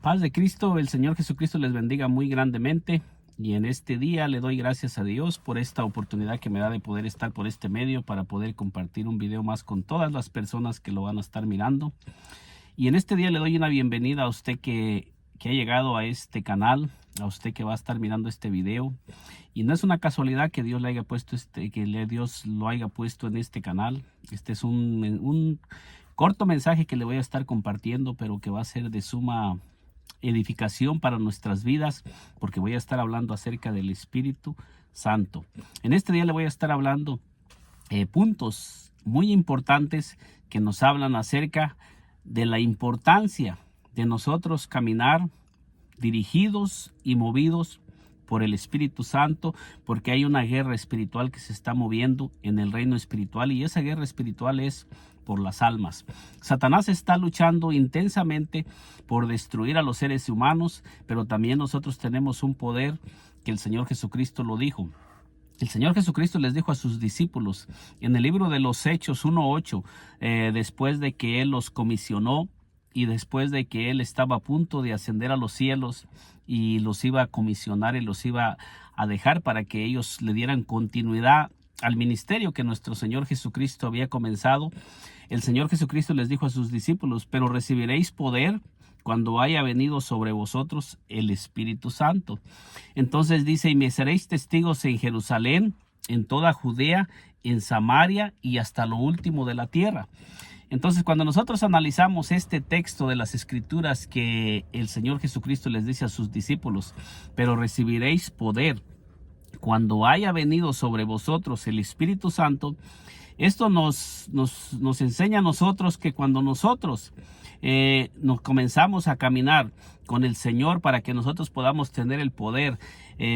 Paz de Cristo, el Señor Jesucristo les bendiga muy grandemente. Y en este día le doy gracias a Dios por esta oportunidad que me da de poder estar por este medio para poder compartir un video más con todas las personas que lo van a estar mirando. Y en este día le doy una bienvenida a usted que ha llegado a este canal, a usted que va a estar mirando este video. Y no es una casualidad que Dios le haya puesto Dios lo haya puesto en este canal. Este es un corto mensaje que le voy a estar compartiendo, pero que va a ser de suma edificación para nuestras vidas, porque voy a estar hablando acerca del Espíritu Santo. En este día le voy a estar hablando puntos muy importantes que nos hablan acerca de la importancia de nosotros caminar dirigidos y movidos por el Espíritu Santo, porque hay una guerra espiritual que se está moviendo en el reino espiritual, y esa guerra espiritual es por las almas. Satanás está luchando intensamente por destruir a los seres humanos, pero también nosotros tenemos un poder que el Señor Jesucristo lo dijo. El Señor Jesucristo les dijo a sus discípulos en el libro de los Hechos 1:8, después de que Él los comisionó y después de que Él estaba a punto de ascender a los cielos y los iba a comisionar y los iba a dejar para que ellos le dieran continuidad al ministerio que nuestro Señor Jesucristo había comenzado. El Señor Jesucristo les dijo a sus discípulos: pero recibiréis poder cuando haya venido sobre vosotros el Espíritu Santo. Entonces dice: y me seréis testigos en Jerusalén, en toda Judea, en Samaria y hasta lo último de la tierra. Entonces, cuando nosotros analizamos este texto de las Escrituras que el Señor Jesucristo les dice a sus discípulos: pero recibiréis poder cuando haya venido sobre vosotros el Espíritu Santo, esto nos enseña a nosotros que cuando nosotros nos comenzamos a caminar con el Señor, para que nosotros podamos tener el poder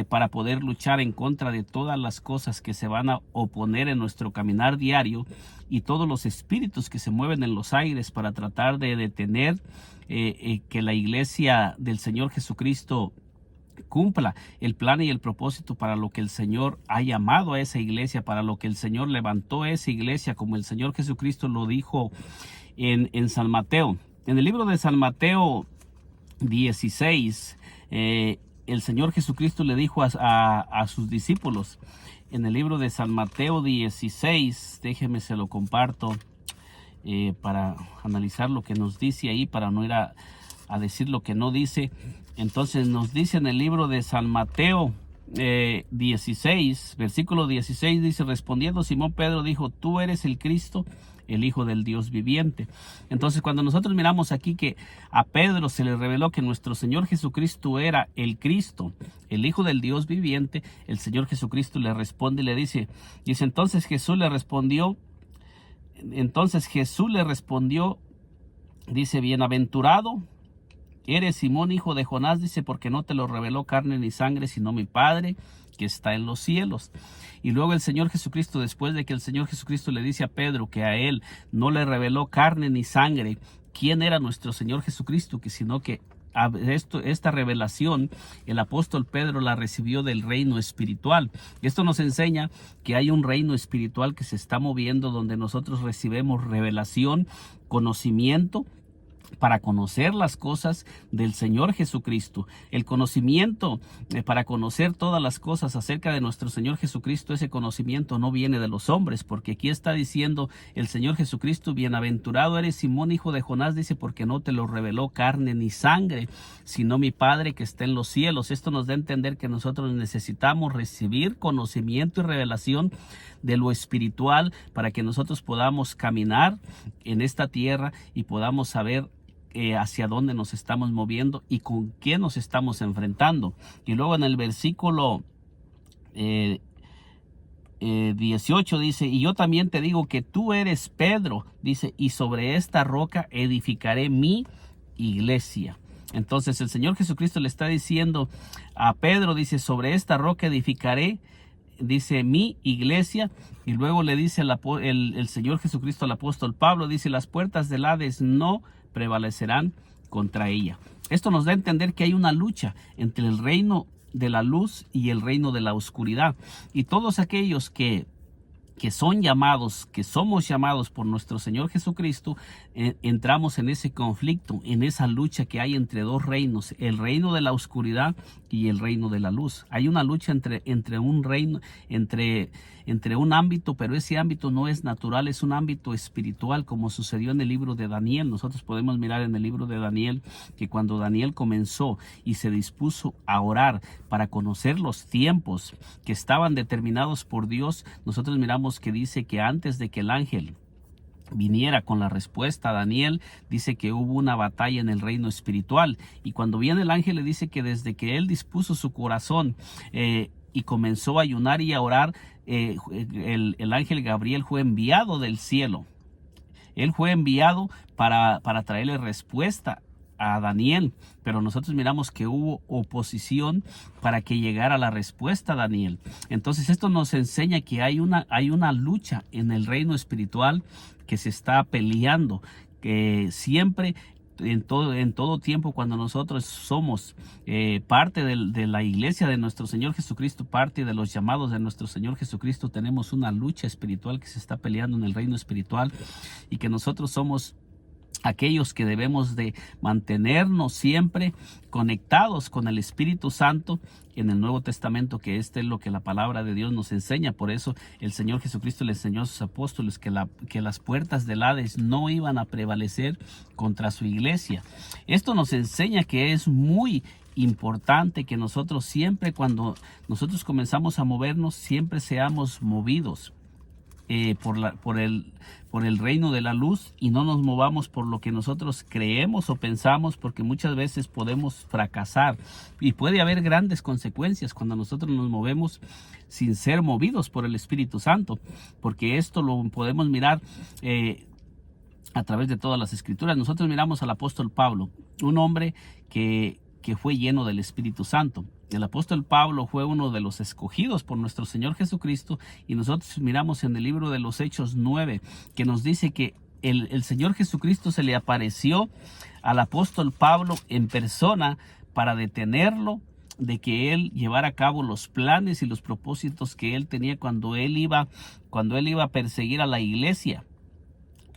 para poder luchar en contra de todas las cosas que se van a oponer en nuestro caminar diario, y todos los espíritus que se mueven en los aires para tratar de detener que la iglesia del Señor Jesucristo cumpla el plan y el propósito para lo que el Señor ha llamado a esa iglesia, para lo que el Señor levantó a esa iglesia, como el Señor Jesucristo lo dijo en San Mateo. En el libro de San Mateo 16, el Señor Jesucristo le dijo a sus discípulos, en el libro de San Mateo 16, déjeme se lo comparto para analizar lo que nos dice ahí, para no ir a decir lo que no dice. Entonces nos dice en el libro de San Mateo 16, versículo 16, dice: respondiendo Simón Pedro dijo: tú eres el Cristo, el Hijo del Dios viviente. Entonces, cuando nosotros miramos aquí que a Pedro se le reveló que nuestro Señor Jesucristo era el Cristo, el Hijo del Dios viviente, el Señor Jesucristo le responde y le dice, entonces Jesús le respondió, dice: bienaventurado eres Simón, hijo de Jonás, dice, porque no te lo reveló carne ni sangre, sino mi Padre que está en los cielos. Y luego el Señor Jesucristo, después de que el Señor Jesucristo le dice a Pedro que a él no le reveló carne ni sangre quién era nuestro Señor Jesucristo, sino que esta revelación el apóstol Pedro la recibió del reino espiritual. Esto nos enseña que hay un reino espiritual que se está moviendo, donde nosotros recibimos revelación, conocimiento, para conocer las cosas del Señor Jesucristo. El conocimiento para conocer todas las cosas acerca de nuestro Señor Jesucristo, ese conocimiento no viene de los hombres, porque aquí está diciendo el Señor Jesucristo: bienaventurado eres Simón, hijo de Jonás, dice, porque no te lo reveló carne ni sangre, sino mi Padre que está en los cielos. Esto nos da a entender que nosotros necesitamos recibir conocimiento y revelación de lo espiritual para que nosotros podamos caminar en esta tierra y podamos saber hacia dónde nos estamos moviendo y con quién nos estamos enfrentando. Y luego en el versículo 18 dice: y yo también te digo que tú eres Pedro, dice, y sobre esta roca edificaré mi iglesia. Entonces el Señor Jesucristo le está diciendo a Pedro, dice: sobre esta roca edificaré, dice, mi iglesia. Y luego le dice el Señor Jesucristo al apóstol Pablo, dice: las puertas del Hades no prevalecerán contra ella. Esto nos da a entender que hay una lucha entre el reino de la luz y el reino de la oscuridad, y todos aquellos que que son llamados, que somos llamados por nuestro Señor Jesucristo, entramos en ese conflicto, en esa lucha que hay entre dos reinos, el reino de la oscuridad y el reino de la luz. Hay una lucha entre un reino, entre un ámbito, pero ese ámbito no es natural, es un ámbito espiritual, como sucedió en el libro de Daniel. Nosotros podemos mirar en el libro de Daniel que cuando Daniel comenzó y se dispuso a orar para conocer los tiempos que estaban determinados por Dios, nosotros miramos que dice que antes de que el ángel viniera con la respuesta a Daniel, dice que hubo una batalla en el reino espiritual, y cuando viene el ángel le dice que desde que él dispuso su corazón y comenzó a ayunar y a orar, el ángel Gabriel fue enviado del cielo. Él fue enviado para traerle respuesta a Daniel, pero nosotros miramos que hubo oposición para que llegara la respuesta a Daniel. Entonces esto nos enseña que hay una lucha en el reino espiritual que se está peleando, que siempre en todo tiempo, cuando nosotros somos parte de la iglesia de nuestro Señor Jesucristo, parte de los llamados de nuestro Señor Jesucristo, tenemos una lucha espiritual que se está peleando en el reino espiritual, y que nosotros somos aquellos que debemos de mantenernos siempre conectados con el Espíritu Santo en el Nuevo Testamento, que es lo que la palabra de Dios nos enseña. Por eso el Señor Jesucristo le enseñó a sus apóstoles que las puertas del Hades no iban a prevalecer contra su iglesia. Esto nos enseña que es muy importante que nosotros siempre, cuando nosotros comenzamos a movernos, siempre seamos movidos por el reino de la luz, y no nos movamos por lo que nosotros creemos o pensamos, porque muchas veces podemos fracasar y puede haber grandes consecuencias cuando nosotros nos movemos sin ser movidos por el Espíritu Santo, porque esto lo podemos mirar a través de todas las escrituras. Nosotros miramos al apóstol Pablo, un hombre que fue lleno del Espíritu Santo. El apóstol Pablo fue uno de los escogidos por nuestro Señor Jesucristo, y nosotros miramos en el libro de los Hechos 9 que nos dice que el Señor Jesucristo se le apareció al apóstol Pablo en persona para detenerlo de que él llevara a cabo los planes y los propósitos que él tenía cuando él iba a perseguir a la iglesia.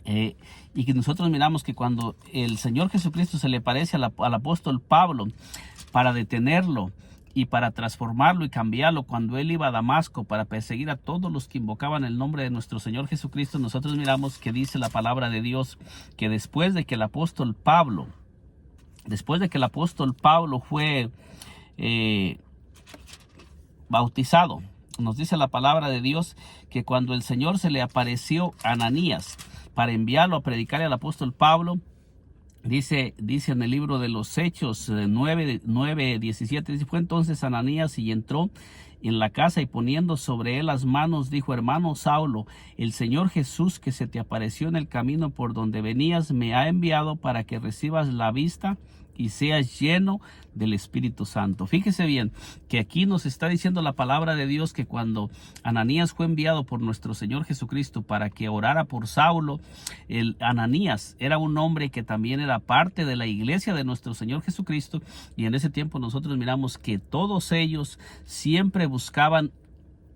Y que nosotros miramos que cuando el Señor Jesucristo se le aparece al apóstol Pablo para detenerlo y para transformarlo y cambiarlo, cuando él iba a Damasco para perseguir a todos los que invocaban el nombre de nuestro Señor Jesucristo, nosotros miramos que dice la palabra de Dios que después de que el apóstol Pablo fue bautizado, nos dice la palabra de Dios que cuando el Señor se le apareció a Ananías para enviarlo a predicar al apóstol Pablo, dice en el libro de los Hechos 9:17, dice: fue entonces Ananías y entró en la casa, y poniendo sobre él las manos, dijo: hermano Saulo, el Señor Jesús que se te apareció en el camino por donde venías me ha enviado para que recibas la vista y seas lleno del Espíritu Santo. Fíjese bien que aquí nos está diciendo la palabra de Dios que cuando Ananías fue enviado por nuestro Señor Jesucristo para que orara por Saulo, Ananías era un hombre que también era parte de la iglesia de nuestro Señor Jesucristo, y en ese tiempo nosotros miramos que todos ellos siempre buscaban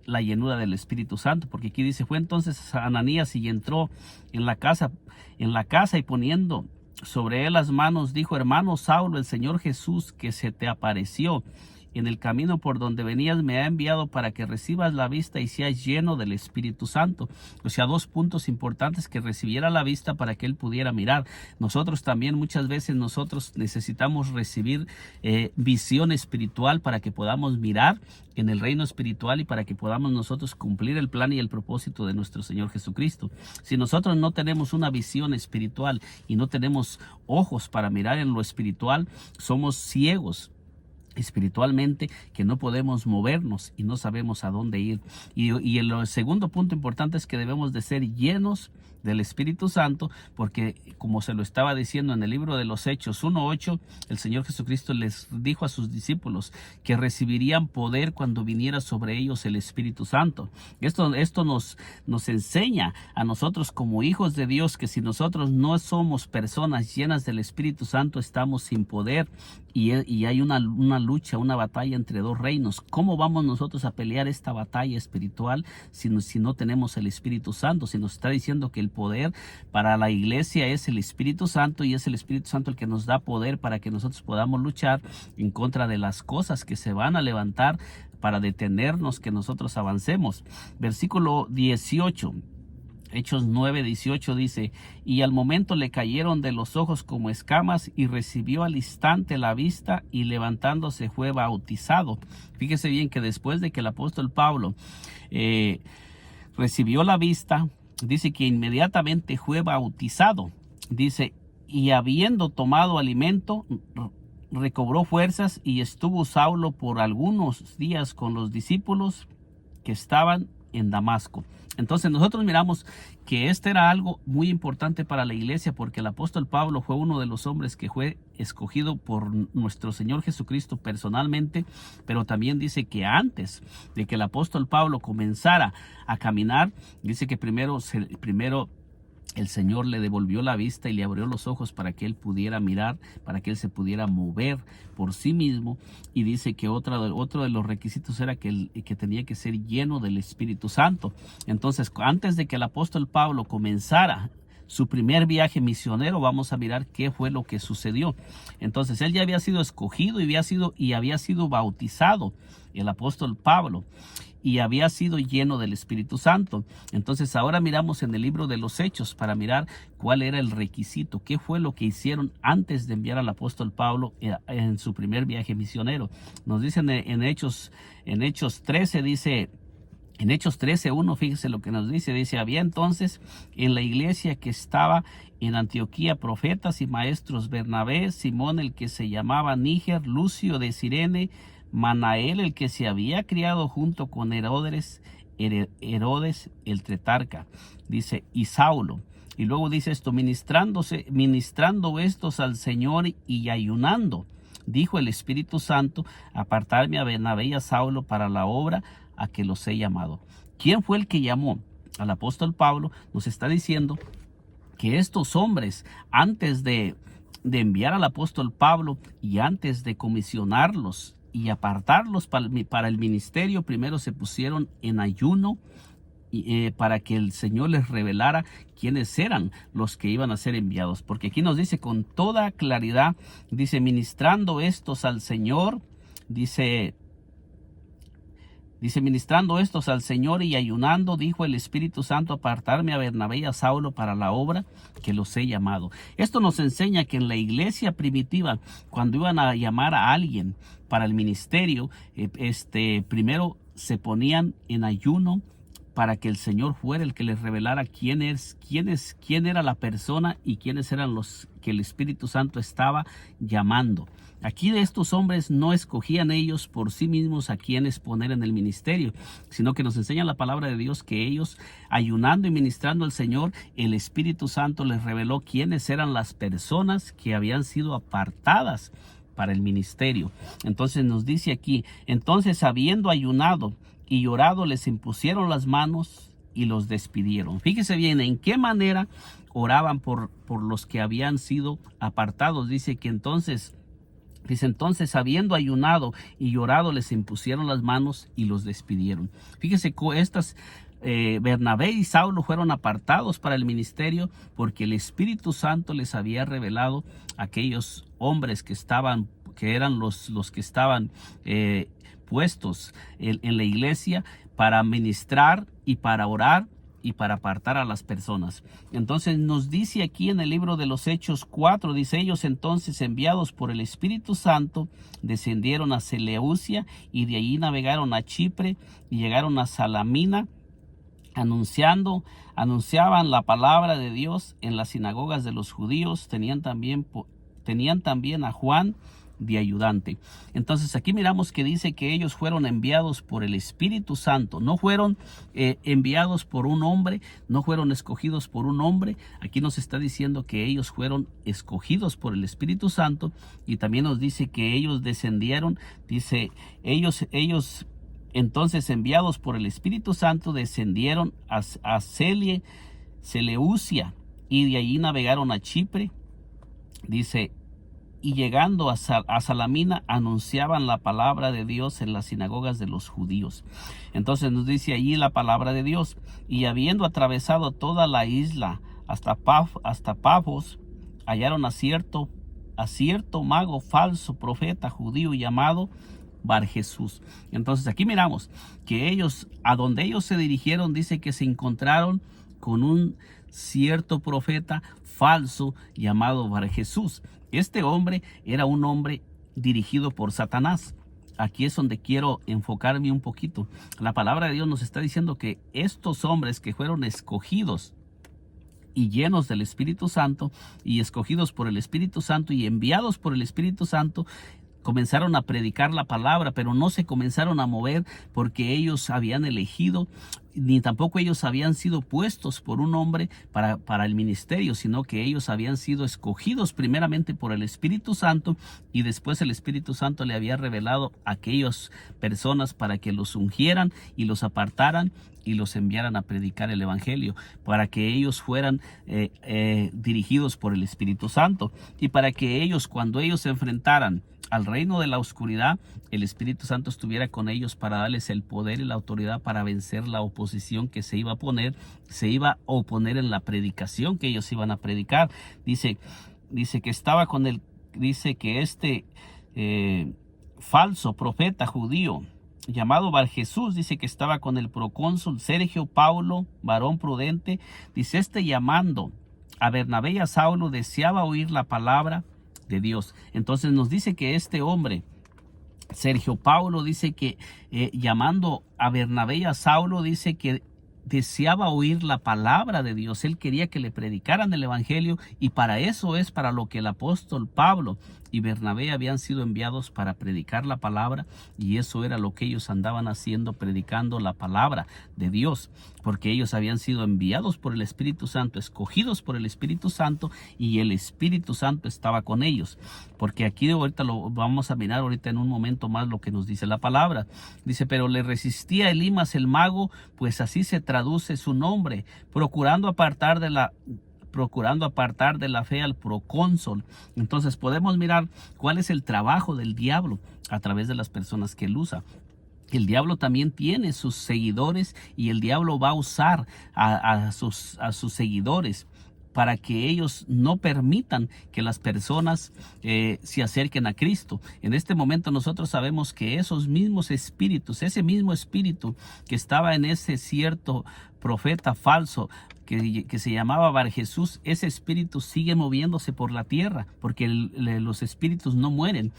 la llenura del Espíritu Santo, porque aquí dice: fue entonces Ananías y entró en la casa y poniendo sobre él las manos, dijo: hermano Saulo, el Señor Jesús que se te apareció en el camino por donde venías me ha enviado para que recibas la vista y seas lleno del Espíritu Santo. O sea, dos puntos importantes: que recibiera la vista para que él pudiera mirar. Nosotros también muchas veces necesitamos recibir visión espiritual para que podamos mirar en el reino espiritual y para que podamos nosotros cumplir el plan y el propósito de nuestro Señor Jesucristo. Si nosotros no tenemos una visión espiritual y no tenemos ojos para mirar en lo espiritual, somos ciegos espiritualmente, que no podemos movernos y no sabemos a dónde ir. Y el segundo punto importante es que debemos de ser llenos del Espíritu Santo, porque como se lo estaba diciendo en el libro de los Hechos 1:8, el Señor Jesucristo les dijo a sus discípulos que recibirían poder cuando viniera sobre ellos el Espíritu Santo. Esto nos enseña a nosotros como hijos de Dios que si nosotros no somos personas llenas del Espíritu Santo, estamos sin poder y hay una lucha, una batalla entre dos reinos. ¿Cómo vamos nosotros a pelear esta batalla espiritual si no tenemos el Espíritu Santo? Si nos está diciendo que el poder para la iglesia es el Espíritu Santo, y es el Espíritu Santo el que nos da poder para que nosotros podamos luchar en contra de las cosas que se van a levantar para detenernos que nosotros avancemos. Versículo 18. Hechos 9:18 dice: y al momento le cayeron de los ojos como escamas, y recibió al instante la vista, y levantándose fue bautizado. Fíjese bien que después de que el apóstol Pablo recibió la vista, dice que inmediatamente fue bautizado. Dice, y habiendo tomado alimento, recobró fuerzas, y estuvo Saulo por algunos días con los discípulos que estaban en Damasco. Entonces nosotros miramos que este era algo muy importante para la iglesia, porque el apóstol Pablo fue uno de los hombres que fue escogido por nuestro Señor Jesucristo personalmente, pero también dice que antes de que el apóstol Pablo comenzara a caminar, dice que primero el Señor le devolvió la vista y le abrió los ojos para que él pudiera mirar, para que él se pudiera mover por sí mismo. Y dice que otro de los requisitos era que tenía que ser lleno del Espíritu Santo. Entonces, antes de que el apóstol Pablo comenzara su primer viaje misionero, vamos a mirar qué fue lo que sucedió. Entonces, él ya había sido escogido y había sido bautizado, el apóstol Pablo, y había sido lleno del Espíritu Santo. Entonces ahora miramos en el libro de los Hechos para mirar cuál era el requisito, qué fue lo que hicieron antes de enviar al apóstol Pablo en su primer viaje misionero. Nos dicen en Hechos 13, dice... En Hechos 13:1, fíjese lo que nos dice. Dice, había entonces en la iglesia que estaba en Antioquía profetas y maestros: Bernabé, Simón el que se llamaba Níger, Lucio de Cirene, Manael el que se había criado junto con Herodes el tetrarca. Dice, y Saulo. Y luego dice esto: ministrando estos al Señor y ayunando, dijo el Espíritu Santo, apartarme a Bernabé y a Saulo para la obra a que los he llamado. ¿Quién fue el que llamó al apóstol Pablo? Nos está diciendo que estos hombres, antes de enviar al apóstol Pablo y antes de comisionarlos y apartarlos para el ministerio, primero se pusieron en ayuno para que el Señor les revelara quiénes eran los que iban a ser enviados. Porque aquí nos dice con toda claridad, dice, ministrando estos al Señor, dice, ministrando estos al Señor y ayunando, dijo el Espíritu Santo, apartarme a Bernabé y a Saulo para la obra que los he llamado. Esto nos enseña que en la iglesia primitiva, cuando iban a llamar a alguien para el ministerio, primero se ponían en ayuno para que el Señor fuera el que les revelara quién era la persona y quiénes eran los que el Espíritu Santo estaba llamando. Aquí de estos hombres no escogían ellos por sí mismos a quienes poner en el ministerio, sino que nos enseña la palabra de Dios que ellos, ayunando y ministrando al Señor, el Espíritu Santo les reveló quiénes eran las personas que habían sido apartadas para el ministerio. Entonces nos dice aquí, entonces habiendo ayunado y orado, les impusieron las manos y los despidieron. Fíjese bien en qué manera oraban por los que habían sido apartados. Dice entonces, habiendo ayunado y orado, les impusieron las manos y los despidieron. Fíjese que Bernabé y Saulo fueron apartados para el ministerio porque el Espíritu Santo les había revelado a aquellos hombres que eran los que estaban puestos en la iglesia para ministrar y para orar y para apartar a las personas. Entonces nos dice aquí en el libro de los Hechos 4, dice, ellos entonces, enviados por el Espíritu Santo, descendieron a Seleucia y de allí navegaron a Chipre y llegaron a Salamina, anunciaban la palabra de Dios en las sinagogas de los judíos. Tenían también a Juan de ayudante. Entonces aquí miramos que dice que ellos fueron enviados por el Espíritu Santo. No fueron enviados por un hombre, no fueron escogidos por un hombre. Aquí nos está diciendo que ellos fueron escogidos por el Espíritu Santo, y también nos dice que ellos descendieron. Dice, ellos entonces, enviados por el Espíritu Santo, descendieron a Seleucia, y de allí navegaron a Chipre. Dice, y llegando a Salamina, anunciaban la palabra de Dios en las sinagogas de los judíos. Entonces nos dice allí la palabra de Dios. Y habiendo atravesado toda la isla hasta Pafos, hallaron a cierto mago falso, profeta judío llamado Bar Jesús. Entonces aquí miramos que ellos, a donde ellos se dirigieron, dice que se encontraron con un cierto profeta falso llamado Bar Jesús. Este hombre era un hombre dirigido por Satanás. Aquí es donde quiero enfocarme un poquito. La palabra de Dios nos está diciendo que estos hombres que fueron escogidos y llenos del Espíritu Santo, y escogidos por el Espíritu Santo y enviados por el Espíritu Santo, comenzaron a predicar la palabra, pero no se comenzaron a mover porque ellos habían elegido, ni tampoco ellos habían sido puestos por un hombre para el ministerio, sino que ellos habían sido escogidos primeramente por el Espíritu Santo, y después el Espíritu Santo le había revelado a aquellas personas para que los ungieran y los apartaran y los enviaran a predicar el Evangelio, para que ellos fueran dirigidos por el Espíritu Santo, y para que ellos, cuando ellos se enfrentaran al reino de la oscuridad, el Espíritu Santo estuviera con ellos para darles el poder y la autoridad para vencer la oposición que se iba a oponer en la predicación que ellos iban a predicar. Dice que estaba con el, dice que este falso profeta judío llamado Bar Jesús, dice que estaba con el procónsul Sergio Paulo, varón prudente. Dice, llamando a Bernabé y a Saulo, deseaba oír la palabra de Dios. Entonces nos dice que este hombre, Sergio Paulo, dice que llamando a Bernabé y a Saulo, dice que deseaba oír la palabra de Dios. Él quería que le predicaran el Evangelio, y para eso es para lo que el apóstol Pablo y Bernabé habían sido enviados, para predicar la palabra, y eso era lo que ellos andaban haciendo, predicando la palabra de Dios, porque ellos habían sido enviados por el Espíritu Santo, escogidos por el Espíritu Santo, y el Espíritu Santo estaba con ellos. Porque aquí ahorita lo vamos a mirar ahorita en un momento más lo que nos dice la palabra. Dice, pero le resistía Elimas el mago, pues así se traduce su nombre, procurando apartar de la fe al procónsul. Entonces podemos mirar cuál es el trabajo del diablo a través de las personas que él usa. El diablo también tiene sus seguidores, y el diablo va a usar a sus seguidores para que ellos no permitan que las personas se acerquen a Cristo. En este momento nosotros sabemos que esos mismos espíritus, ese mismo espíritu que estaba en ese cierto profeta falso que se llamaba Bar Jesús, ese espíritu sigue moviéndose por la tierra, porque los espíritus no mueren.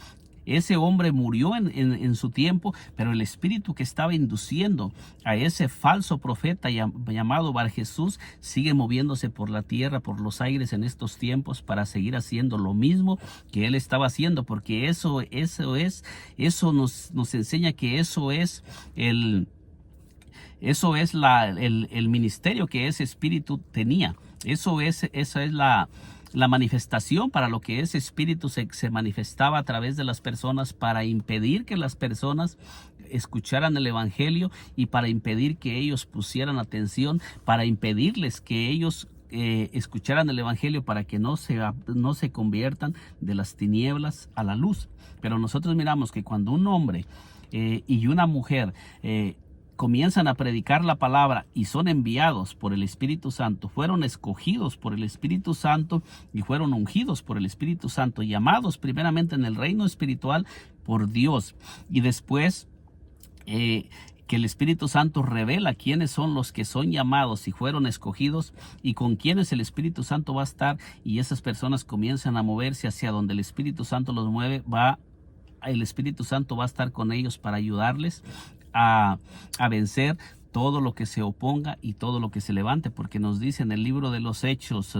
Ese hombre murió en su tiempo, pero el espíritu que estaba induciendo a ese falso profeta llamado Bar Jesús sigue moviéndose por la tierra, por los aires en estos tiempos, para seguir haciendo lo mismo que él estaba haciendo, porque eso nos enseña que eso es el ministerio que ese espíritu tenía. Esa es la manifestación para lo que ese espíritu se manifestaba a través de las personas, para impedir que las personas escucharan el Evangelio, y para impedir que ellos pusieran atención, para impedirles que ellos escucharan el Evangelio, para que no se conviertan de las tinieblas a la luz. Pero nosotros miramos que cuando un hombre y una mujer comienzan a predicar la palabra y son enviados por el Espíritu Santo, fueron escogidos por el Espíritu Santo y fueron ungidos por el Espíritu Santo, llamados primeramente en el reino espiritual por Dios, y después que el Espíritu Santo revela quiénes son los que son llamados y fueron escogidos, y con quiénes el Espíritu Santo va a estar, y esas personas comienzan a moverse hacia donde el Espíritu Santo los mueve. El Espíritu Santo va a estar con ellos para ayudarles a vencer todo lo que se oponga y todo lo que se levante, porque nos dice en el libro de los Hechos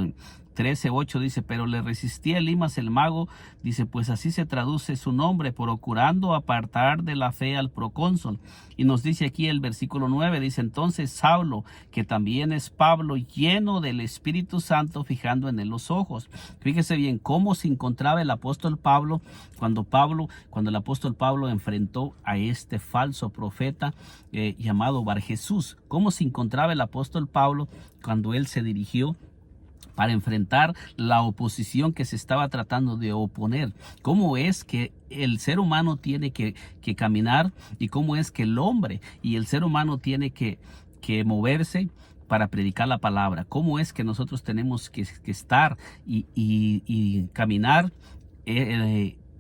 13:8 dice, pero le resistía Elimas el mago, dice, pues así se traduce su nombre, procurando apartar de la fe al procónsul. Y nos dice aquí el versículo 9, dice, entonces Saulo, que también es Pablo, lleno del Espíritu Santo, fijando en él los ojos. Fíjese bien cómo se encontraba el apóstol Pablo cuando el apóstol Pablo enfrentó a este falso profeta llamado Bar Jesús. Cómo se encontraba el apóstol Pablo cuando él se dirigió para enfrentar la oposición que se estaba tratando de oponer. Cómo es que el ser humano tiene que caminar, y cómo es que el hombre y el ser humano tiene que moverse para predicar la palabra. Cómo es que nosotros tenemos que estar y caminar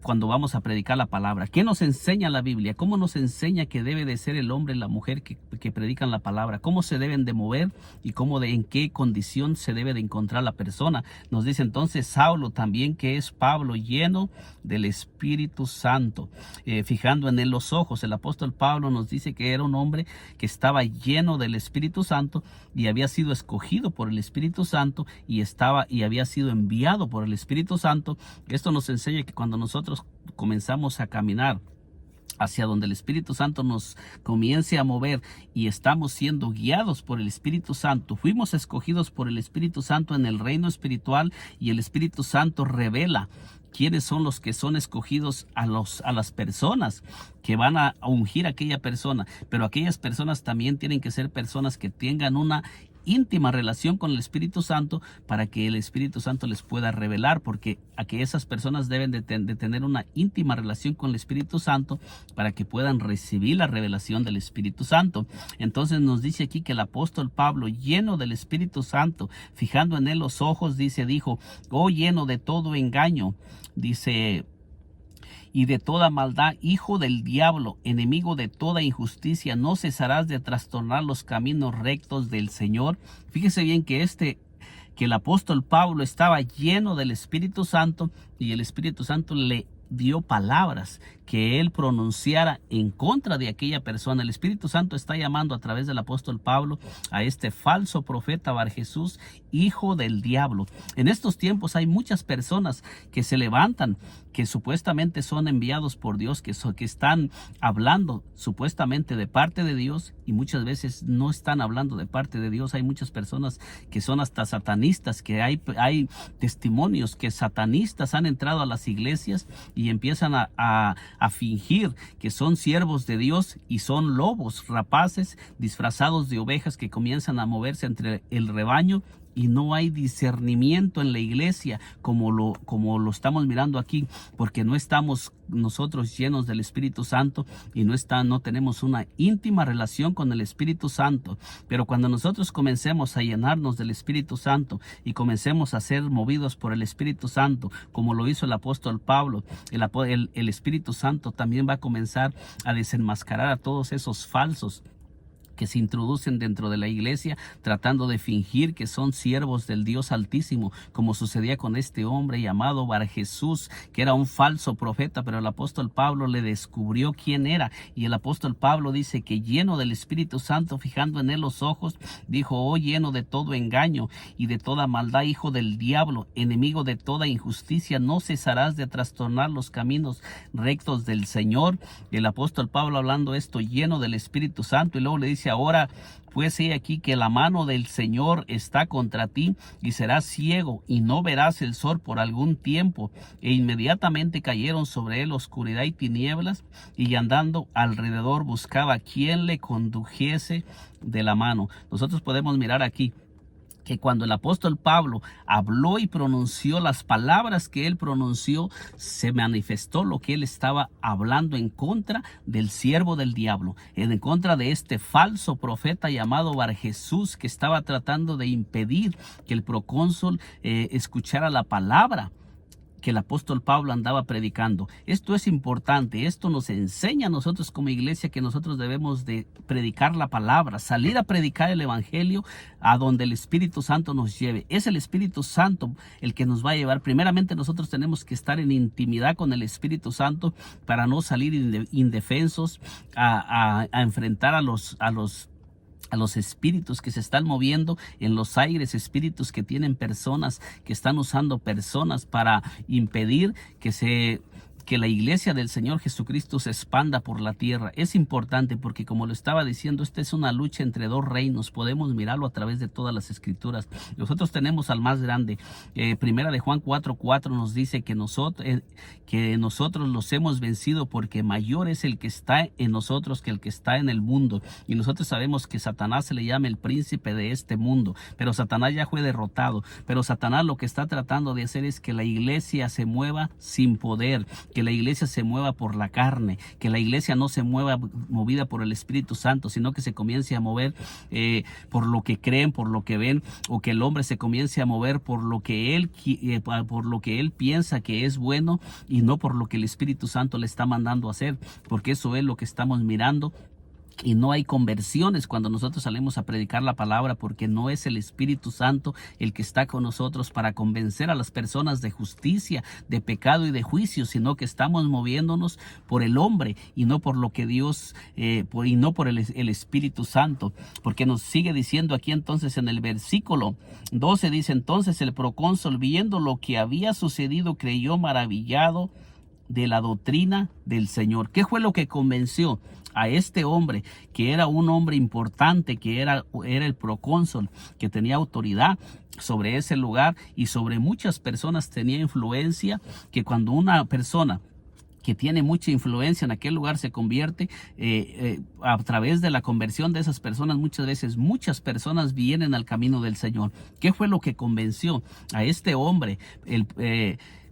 cuando vamos a predicar la palabra. ¿Qué nos enseña la Biblia? ¿Cómo nos enseña que debe de ser el hombre y la mujer que predican la palabra? ¿Cómo se deben de mover y en qué condición se debe de encontrar la persona? Nos dice entonces Saulo también, que es Pablo, lleno del Espíritu Santo, fijando en él los ojos. El apóstol Pablo nos dice que era un hombre que estaba lleno del Espíritu Santo y había sido escogido por el Espíritu Santo y había sido enviado por el Espíritu Santo. Esto nos enseña que cuando nosotros comenzamos a caminar hacia donde el Espíritu Santo nos comience a mover y estamos siendo guiados por el Espíritu Santo, fuimos escogidos por el Espíritu Santo en el reino espiritual, y el Espíritu Santo revela quiénes son los que son escogidos a las personas que van a ungir a aquella persona. Pero aquellas personas también tienen que ser personas que tengan una íntima relación con el Espíritu Santo, para que el Espíritu Santo les pueda revelar, porque esas personas deben de tener una íntima relación con el Espíritu Santo para que puedan recibir la revelación del Espíritu Santo. Entonces nos dice aquí que el apóstol Pablo, lleno del Espíritu Santo, fijando en él los ojos, dijo, oh, lleno de todo engaño, dice, y de toda maldad, hijo del diablo, enemigo de toda injusticia, no cesarás de trastornar los caminos rectos del Señor. Fíjese bien que el apóstol Pablo estaba lleno del Espíritu Santo, y el Espíritu Santo le dio palabras que él pronunciara en contra de aquella persona. El Espíritu Santo está llamando a través del apóstol Pablo a este falso profeta Bar Jesús, hijo del diablo. En estos tiempos hay muchas personas que se levantan, que supuestamente son enviados por Dios, que están hablando supuestamente de parte de Dios, y muchas veces no están hablando de parte de Dios. Hay muchas personas que son hasta satanistas, que hay testimonios que satanistas han entrado a las iglesias y empiezan a fingir que son siervos de Dios, y son lobos rapaces disfrazados de ovejas que comienzan a moverse entre el rebaño, y no hay discernimiento en la iglesia como lo estamos mirando aquí, porque no estamos nosotros llenos del Espíritu Santo y no tenemos una íntima relación con el Espíritu Santo. Pero cuando nosotros comencemos a llenarnos del Espíritu Santo y comencemos a ser movidos por el Espíritu Santo, como lo hizo el apóstol Pablo, el Espíritu Santo también va a comenzar a desenmascarar a todos esos falsos que se introducen dentro de la iglesia tratando de fingir que son siervos del Dios Altísimo, como sucedía con este hombre llamado Bar Jesús, que era un falso profeta. Pero el apóstol Pablo le descubrió quién era, y el apóstol Pablo dice que lleno del Espíritu Santo, fijando en él los ojos, dijo, oh, lleno de todo engaño y de toda maldad, hijo del diablo, enemigo de toda injusticia, no cesarás de trastornar los caminos rectos del Señor. El apóstol Pablo, hablando esto, lleno del Espíritu Santo, y luego le dice, ahora pues he aquí que la mano del Señor está contra ti, y serás ciego y no verás el sol por algún tiempo. E inmediatamente cayeron sobre él oscuridad y tinieblas, y andando alrededor buscaba quien le condujese de la mano. Nosotros podemos mirar aquí que cuando el apóstol Pablo habló y pronunció las palabras que él pronunció, se manifestó lo que él estaba hablando en contra del siervo del diablo, en contra de este falso profeta llamado Bar Jesús, que estaba tratando de impedir que el procónsul escuchara la palabra que el apóstol Pablo andaba predicando. Esto es importante, esto nos enseña a nosotros como iglesia que nosotros debemos de predicar la palabra, salir a predicar el evangelio a donde el Espíritu Santo nos lleve. Es el Espíritu Santo el que nos va a llevar. Primeramente nosotros tenemos que estar en intimidad con el Espíritu Santo para no salir indefensos a enfrentar a los a los espíritus que se están moviendo en los aires, espíritus que tienen personas, que están usando personas para impedir que la iglesia del Señor Jesucristo se expanda por la tierra. Es importante porque, como lo estaba diciendo, esta es una lucha entre dos reinos. Podemos mirarlo a través de todas las escrituras. Nosotros tenemos al más grande. Primera de Juan 4:4 nos dice que nosotros los hemos vencido, porque mayor es el que está en nosotros que el que está en el mundo. Y nosotros sabemos que Satanás se le llama el príncipe de este mundo, pero Satanás ya fue derrotado. Pero Satanás lo que está tratando de hacer es que la iglesia se mueva sin poder, que la iglesia se mueva por la carne, que la iglesia no se mueva movida por el Espíritu Santo, sino que se comience a mover por lo que creen, por lo que ven, o que el hombre se comience a mover por lo que él piensa que es bueno, y no por lo que el Espíritu Santo le está mandando a hacer, porque eso es lo que estamos mirando. Y no hay conversiones cuando nosotros salimos a predicar la palabra, porque no es el Espíritu Santo el que está con nosotros para convencer a las personas de justicia, de pecado y de juicio, sino que estamos moviéndonos por el hombre y no por lo que Dios, y no por el Espíritu Santo. Porque nos sigue diciendo aquí entonces en el versículo 12, dice: entonces el procónsul, viendo lo que había sucedido, creyó maravillado de la doctrina del Señor. ¿Qué fue lo que convenció a este hombre, que era un hombre importante, que era el procónsul, que tenía autoridad sobre ese lugar y sobre muchas personas tenía influencia? Que cuando una persona que tiene mucha influencia en aquel lugar se convierte, a través de la conversión de esas personas, muchas veces muchas personas vienen al camino del Señor. ¿Qué fue lo que convenció a este hombre, el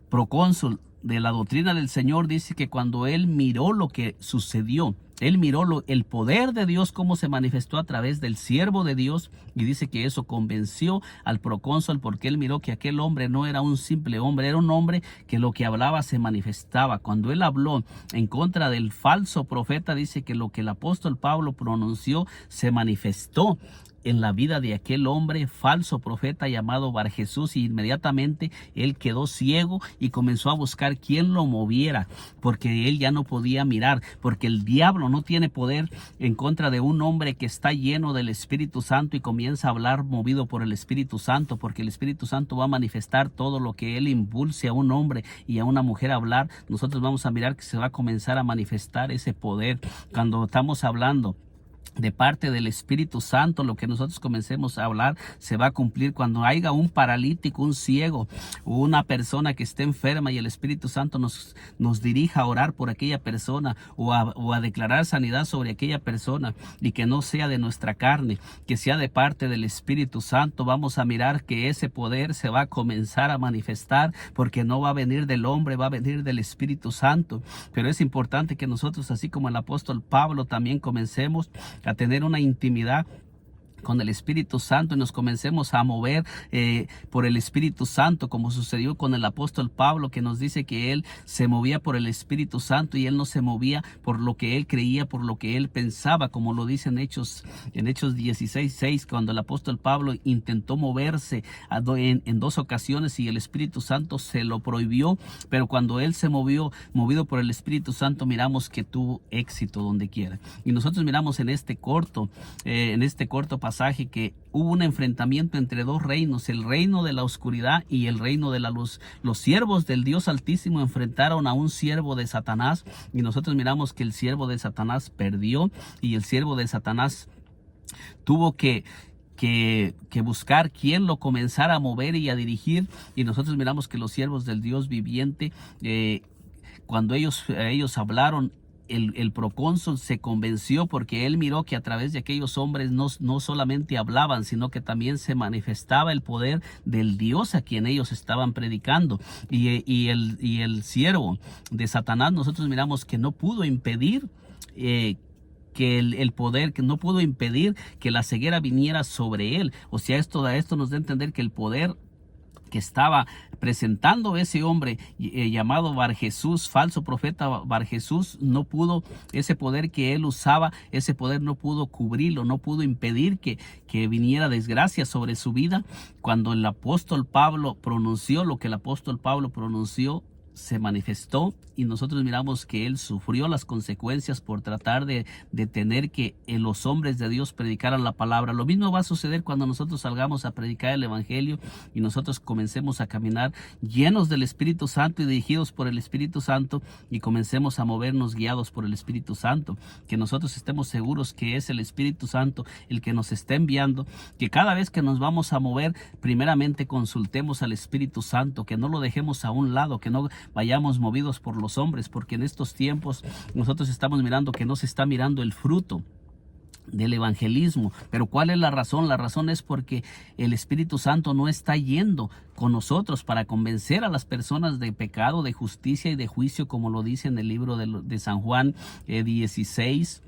procónsul de la doctrina del Señor? Dice que cuando él miró lo que sucedió, él miró el poder de Dios, cómo se manifestó a través del siervo de Dios, y dice que eso convenció al procónsul, porque él miró que aquel hombre no era un simple hombre, era un hombre que lo que hablaba se manifestaba. Cuando él habló en contra del falso profeta, dice que lo que el apóstol Pablo pronunció se manifestó en la vida de aquel hombre falso profeta llamado Bar Jesús, y inmediatamente él quedó ciego y comenzó a buscar quién lo moviera, porque él ya no podía mirar, porque el diablo no tiene poder en contra de un hombre que está lleno del Espíritu Santo y comienza a hablar movido por el Espíritu Santo, porque el Espíritu Santo va a manifestar todo lo que él impulse a un hombre y a una mujer a hablar. Nosotros vamos a mirar que se va a comenzar a manifestar ese poder cuando estamos hablando de parte del Espíritu Santo. Lo que nosotros comencemos a hablar se va a cumplir. Cuando haya un paralítico, un ciego, o una persona que esté enferma y el Espíritu Santo nos dirija a orar por aquella persona, o a declarar sanidad sobre aquella persona, y que no sea de nuestra carne, que sea de parte del Espíritu Santo, vamos a mirar que ese poder se va a comenzar a manifestar, porque no va a venir del hombre, va a venir del Espíritu Santo. Pero es importante que nosotros, así como el apóstol Pablo, también comencemos a tener una intimidad con el Espíritu Santo y nos comencemos a mover por el Espíritu Santo, como sucedió con el apóstol Pablo, que nos dice que él se movía por el Espíritu Santo y él no se movía por lo que él creía, por lo que él pensaba, como lo dice en Hechos 16:6, cuando el apóstol Pablo intentó moverse en dos ocasiones y el Espíritu Santo se lo prohibió, pero cuando él se movido por el Espíritu Santo, miramos que tuvo éxito donde quiera. Y nosotros miramos en este corto pasaje que hubo un enfrentamiento entre dos reinos, el reino de la oscuridad y el reino de la luz. Los siervos del Dios Altísimo enfrentaron a un siervo de Satanás, y nosotros miramos que el siervo de Satanás perdió, y el siervo de Satanás tuvo que buscar quién lo comenzara a mover y a dirigir. Y nosotros miramos que los siervos del Dios viviente, cuando ellos hablaron, el procónsul se convenció, porque él miró que a través de aquellos hombres no solamente hablaban, sino que también se manifestaba el poder del Dios a quien ellos estaban predicando. Y el siervo de Satanás, nosotros miramos que no pudo impedir que el poder, que no pudo impedir que la ceguera viniera sobre él. O sea, esto nos da a entender que el poder que estaba presentando ese hombre llamado Bar Jesús, falso profeta Bar Jesús, no pudo, ese poder que él usaba, ese poder no pudo cubrirlo, no pudo impedir que viniera desgracia sobre su vida. Cuando el apóstol Pablo pronunció lo que el apóstol Pablo pronunció, se manifestó y nosotros miramos que Él sufrió las consecuencias por tratar de tener que los hombres de Dios predicaran la palabra. Lo mismo va a suceder cuando nosotros salgamos a predicar el Evangelio y nosotros comencemos a caminar llenos del Espíritu Santo y dirigidos por el Espíritu Santo y comencemos a movernos guiados por el Espíritu Santo. Que nosotros estemos seguros que es el Espíritu Santo el que nos está enviando, que cada vez que nos vamos a mover, primeramente consultemos al Espíritu Santo, que no lo dejemos a un lado, que no vayamos movidos por los hombres, porque en estos tiempos nosotros estamos mirando que no se está mirando el fruto del evangelismo. Pero ¿cuál es la razón? La razón es porque el Espíritu Santo no está yendo con nosotros para convencer a las personas de pecado, de justicia y de juicio, como lo dice en el libro de San Juan 16,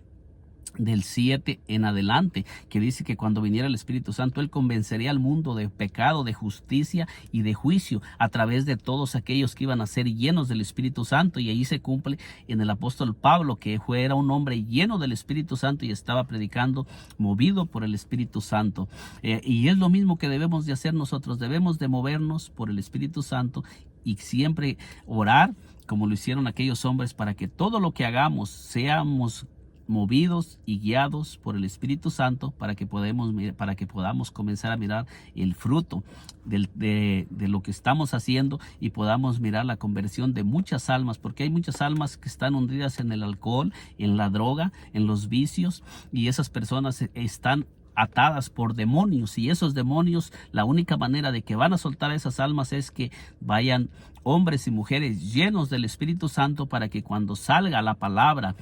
del 7 en adelante, que dice que cuando viniera el Espíritu Santo, Él convencería al mundo de pecado, de justicia y de juicio a través de todos aquellos que iban a ser llenos del Espíritu Santo. Y ahí se cumple en el apóstol Pablo, que era un hombre lleno del Espíritu Santo y estaba predicando movido por el Espíritu Santo. Y es lo mismo que debemos de hacer nosotros, debemos de movernos por el Espíritu Santo y siempre orar como lo hicieron aquellos hombres, para que todo lo que hagamos seamos movidos y guiados por el Espíritu Santo, para que podamos comenzar a mirar el fruto de lo que estamos haciendo y podamos mirar la conversión de muchas almas, porque hay muchas almas que están hundidas en el alcohol, en la droga, en los vicios, y esas personas están atadas por demonios, y esos demonios, la única manera de que van a soltar esas almas es que vayan hombres y mujeres llenos del Espíritu Santo, para que cuando salga la palabra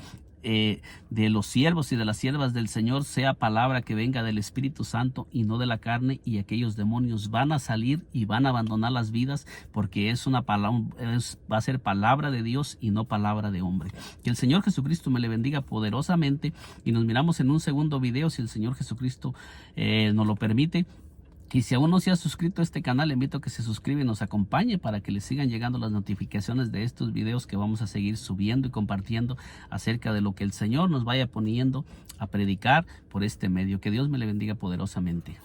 de los siervos y de las siervas del Señor sea palabra que venga del Espíritu Santo y no de la carne, y aquellos demonios van a salir y van a abandonar las vidas, porque es una palabra, va a ser palabra de Dios y no palabra de hombre. Que el Señor Jesucristo me le bendiga poderosamente, y nos miramos en un segundo video, si el Señor Jesucristo nos lo permite. Y si aún no se ha suscrito a este canal, le invito a que se suscriba y nos acompañe para que le sigan llegando las notificaciones de estos videos que vamos a seguir subiendo y compartiendo acerca de lo que el Señor nos vaya poniendo a predicar por este medio. Que Dios me le bendiga poderosamente.